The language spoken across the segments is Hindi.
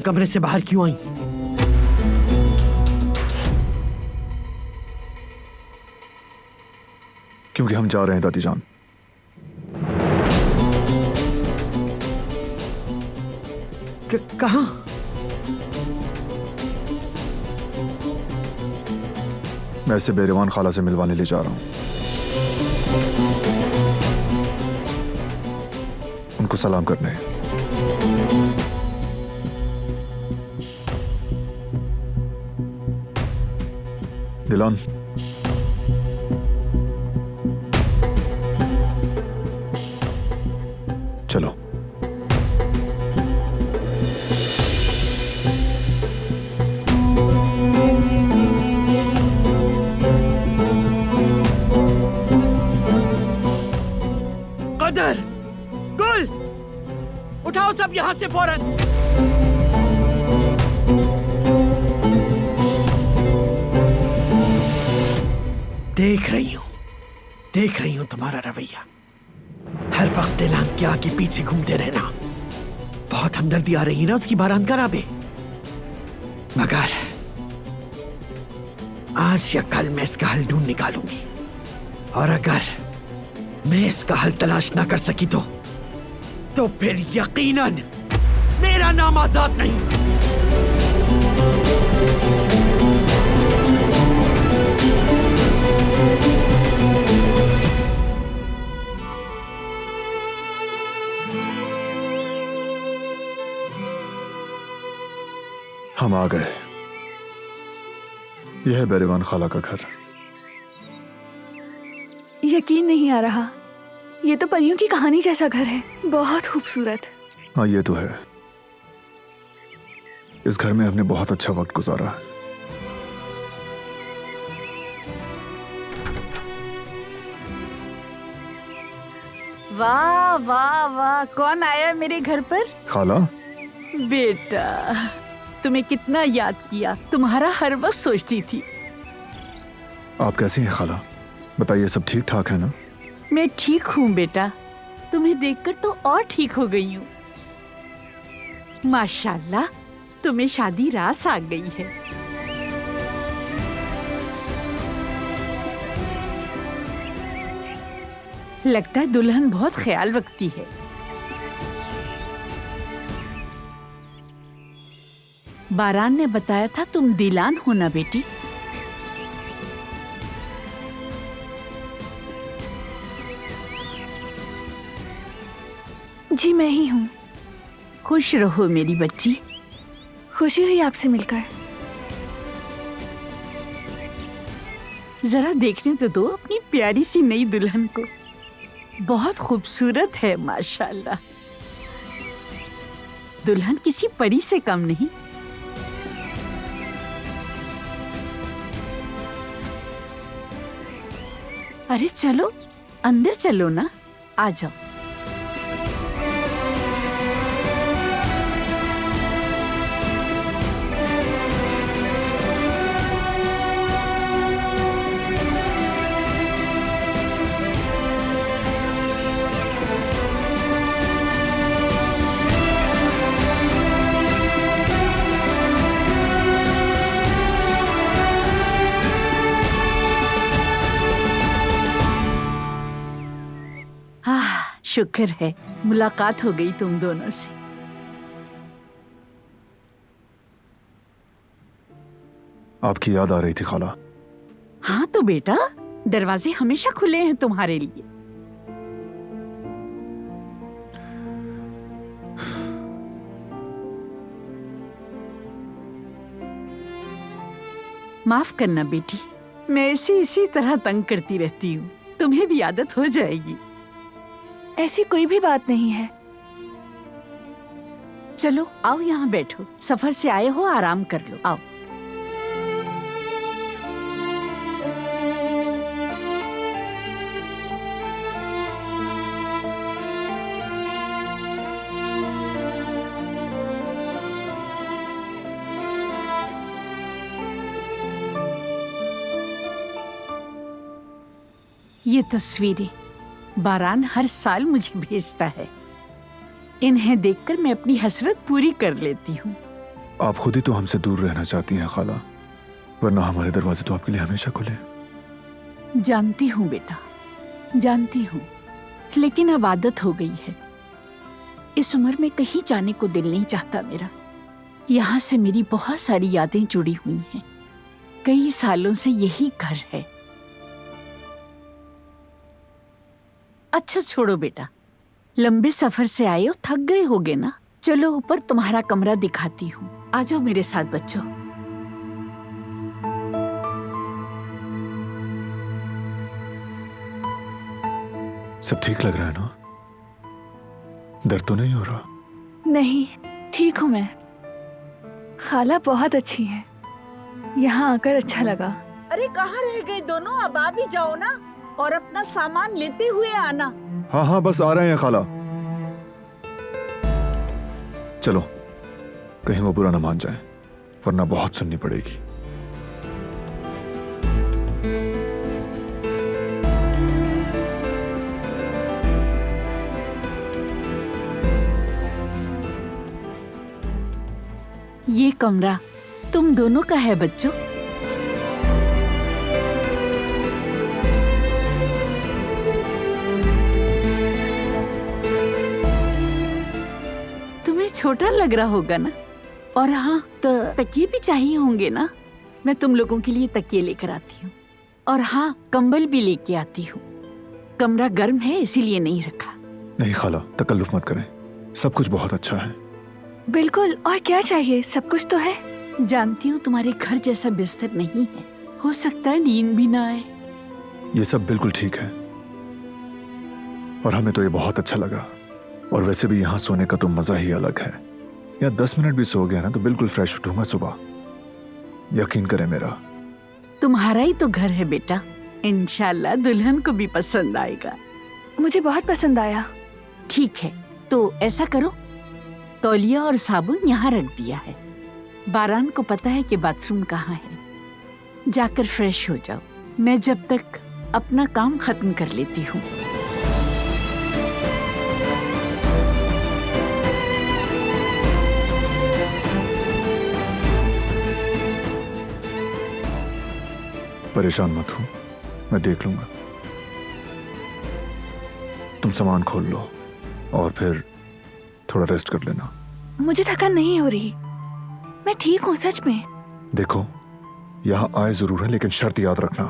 कमरे से बाहर क्यों आई? क्योंकि हम जा रहे हैं दादी जान। कहाँ? मैं इसे बेरीवान खाला से मिलवाने ले जा रहा हूं। उनको सलाम करने। दिलान, चलो। कदर, गुल, उठाओ सब यहां से फौरन। देख रही हूं तुम्हारा रवैया। हर वक्त दिलान के आगे पीछे घूमते रहना। बहुत हमदर्दी आ रही है ना उसकी बारान कराबे। मगर आज या कल मैं इसका हल ढूंढ निकालूंगी, और अगर मैं इसका हल तलाश ना कर सकी तो फिर यकीनन मेरा नाम आजाद नहीं। हम आ गए। यह है बेरीवान खाला का घर। यकीन नहीं आ रहा, ये तो परियों की कहानी जैसा घर है। बहुत खूबसूरत। हाँ, ये तो है। इस घर में हमने बहुत अच्छा वक्त गुजारा है। वाह वाह वाह, कौन आया मेरे घर पर? खाला। बेटा, तुम्हें कितना याद किया, तुम्हारा हर वक्त सोचती थी। आप कैसी हैं खाला? बताइए, सब ठीक ठाक है ना? मैं ठीक हूँ बेटा, तुम्हें देखकर तो और ठीक हो गई हूँ। माशाल्लाह, तुम्हें शादी रास आ गई है। लगता है दुल्हन बहुत ख्याल रखती है। बारान ने बताया था तुम दिलान हो ना बेटी? जी मैं ही हूँ। खुश रहो मेरी बच्ची। खुशी हुई आपसे मिलकर। जरा देखने तो दो अपनी प्यारी सी नई दुल्हन को। बहुत खूबसूरत है माशाल्लाह। दुल्हन किसी परी से कम नहीं। अरे चलो अंदर चलो ना, आ जाओ। शुक्र है मुलाकात हो गई तुम दोनों से। आपकी याद आ रही थी खाला। हाँ तो बेटा, दरवाजे हमेशा खुले हैं तुम्हारे लिए। माफ करना बेटी, मैं इसी तरह तंग करती रहती हूँ। तुम्हें भी आदत हो जाएगी। ऐसी कोई भी बात नहीं है। चलो आओ यहाँ बैठो, सफर से आए हो, आराम कर लो, आओ। ये तस्वीरें बारान हर साल मुझे भेजता है। इन्हें देखकर मैं अपनी हसरत पूरी कर लेती हूँ। आप खुद ही तो हमसे दूर रहना चाहती हैं खाला, वरना हमारे दरवाजे तो आपके लिए हमेशा खुले हैं। जानती हूँ बेटा, जानती हूँ, लेकिन अब आदत हो गई है। इस उम्र में कहीं जाने को दिल नहीं चाहता मेरा। यहाँ से मेरी बहुत सारी यादें जुड़ी हुई हैं। कई सालों से यही घर है। अच्छा छोड़ो बेटा, लंबे सफर से आए हो, थक गए होगे ना। चलो ऊपर तुम्हारा कमरा दिखाती हूँ। आ जाओ मेरे साथ बच्चों। सब ठीक लग रहा है ना? दर्द तो नहीं हो रहा? नहीं, ठीक हूँ मैं। खाला बहुत अच्छी है, यहाँ आकर अच्छा लगा। अरे कहाँ रह गए दोनों? अब आ भी जाओ ना, और अपना सामान लेते हुए आना। हाँ हाँ, बस आ रहे हैं खाला। चलो, कहीं वो बुरा ना मान जाए, वरना बहुत सुननी पड़ेगी। ये कमरा तुम दोनों का है बच्चों। तुम्हें छोटा लग रहा होगा ना? और हाँ, तो तकिए भी चाहिए होंगे ना? मैं तुम लोगों के लिए तकिए लेकर आती हूँ। और हाँ, कंबल भी लेके आती हूँ। कमरा गर्म है इसीलिए नहीं रखा। नहीं खाला, तकल्लुफ मत करें, सब कुछ बहुत अच्छा है। बिल्कुल, और क्या चाहिए? सब कुछ तो है। जानती हूँ तुम्हारे घर जैसा बिस्तर नहीं है, हो सकता है नींद भी ना आए। ये सब बिल्कुल ठीक है, और हमें तो ये बहुत अच्छा लगा। और वैसे भी यहाँ सोने का तो मजा ही अलग है। या 10 मिनट भी सो गया ना तो बिल्कुल फ्रेश उठूंगा सुबह, यकीन करें मेरा। तुम्हारा ही तो घर है बेटा, इंशाल्लाह दुल्हन को भी पसंद आएगा। मुझे बहुत पसंद आया। ठीक है, तो ऐसा करो, तौलिया और साबुन यहाँ रख दिया है। बारान को पता है कि बाथरूम कहाँ है। जाकर फ्रेश हो जाओ, मैं जब तक अपना काम खत्म कर लेती हूँ। परेशान मत हो, मैं देख लूंगा। तुम सामान खोल लो और फिर थोड़ा रेस्ट कर लेना। मुझे थकान नहीं हो रही, मैं ठीक हूँ सच में। देखो, यहाँ आए जरूर है, लेकिन शर्त याद रखना,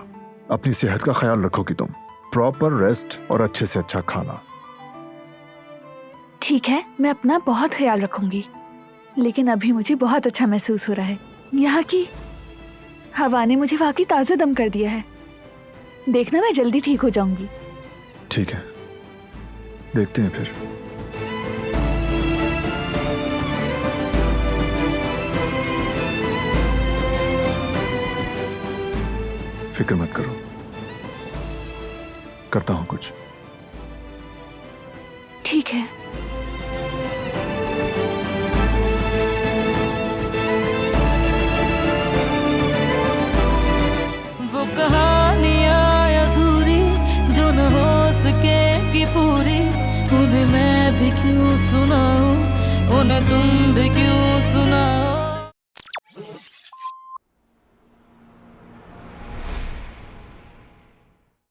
अपनी सेहत का ख्याल रखोगी तुम। प्रॉपर रेस्ट और अच्छे से अच्छा खाना। ठीक है, मैं अपना बहुत ख्याल रखूंगी। लेकिन अभी मुझे बहुत अच्छा महसूस हो रहा है। यहाँ की हवा ने मुझे वाकई ताज़ा दम कर दिया है। देखना, मैं जल्दी ठीक हो जाऊंगी। ठीक है, देखते हैं फिर। फिक्र मत करो, करता हूं कुछ। ठीक है। वो कहानियाँ अधूरी जो न हो सके कि पूरी, उन्हें मैं भी क्यों सुनाऊं, उन्हें तुम भी क्यों सुनाओ।